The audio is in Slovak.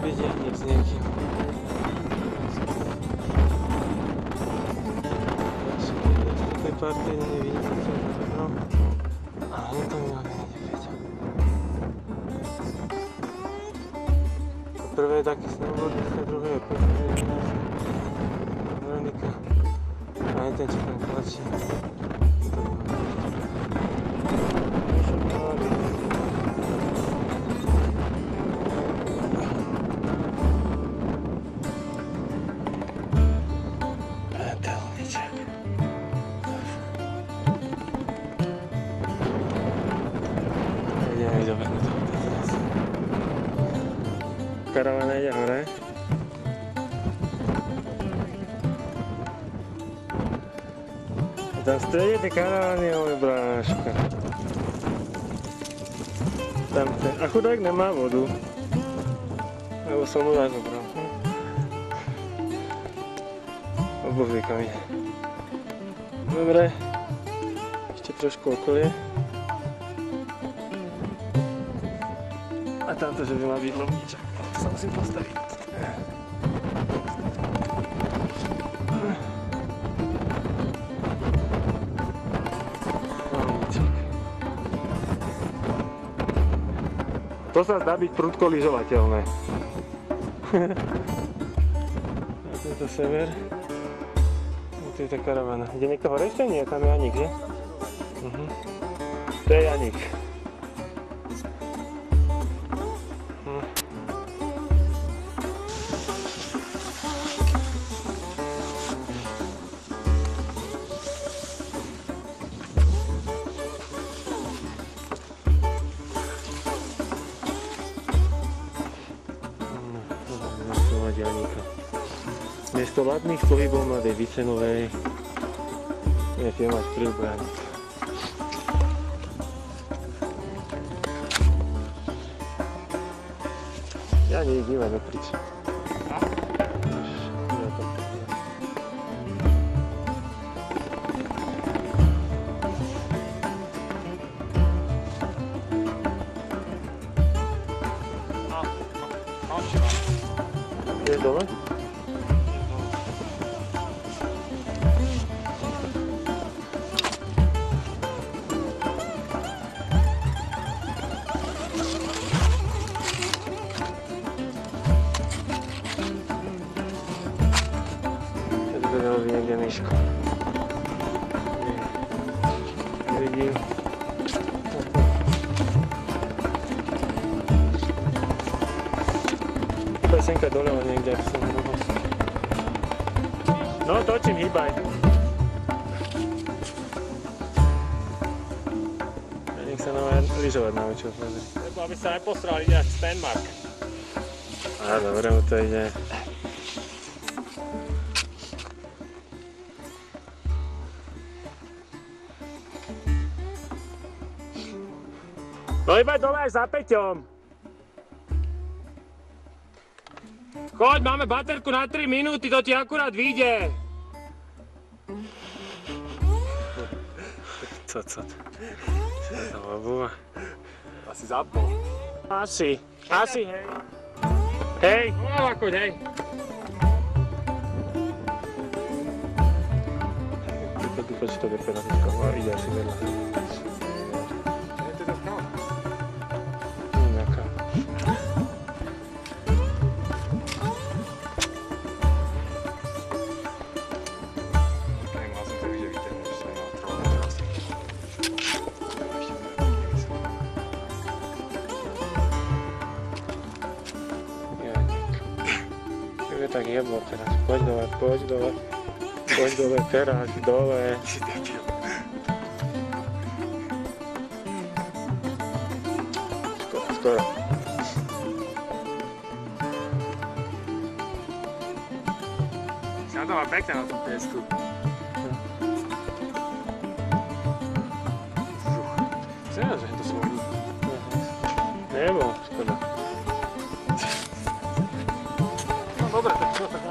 Vidiek s niekým. Z tej partie nevidíte, no. Ale to mi ale nevedel. Prvé je taký snowboardista, druhé je Veronika. A je ten, čo tam tlačí. Karavana ide hore. A tam v strede tej karavany je môj bráška. Tam ten. A chudák nemá vodu. Lebo som mu tak zobral. Obuvníkami. Dobre. Ešte trošku okolie. A tamto, že by mal byť lovníčak. To sa musím postaviť. Lovníčak. To sa zdá byť prudko lyžovateľné. A tento sever. A tu je tá karavana. Ide niekto hore ešte? Nie, tam je Janík, že? To je Janík. Janíka. Miesto ladných pohybov Mladej Vicenovej budete mať príľbu Janíka. Janík, ideme prič. Ideš dole? Tady to robí někde myško. Vidím. Senka dole niekde, ak som mohol. No, točím, hýbaj. Nech sa lyžovať naučil, pozri. Lebo aby sa neposral, ide až Stenmark. Á, dobre mu to ide. No iba dole aj za Peťom. Choď, máme baterku na 3 minúty, to ti akurát vyjde. Co? Obuva. Asi zapol. Asi, hej. Hej. No, ako hej. Dúfam, že to vypera teďko. A ide asi vedľa. Je to správne. Nejaká. Tak jeblo teraz, poď dole teraz, dole. Skoro. Sa to má pekne na tom piesku. Seriózne, že to slobodí. Nebo, škoda. No dobre, tak čo, tak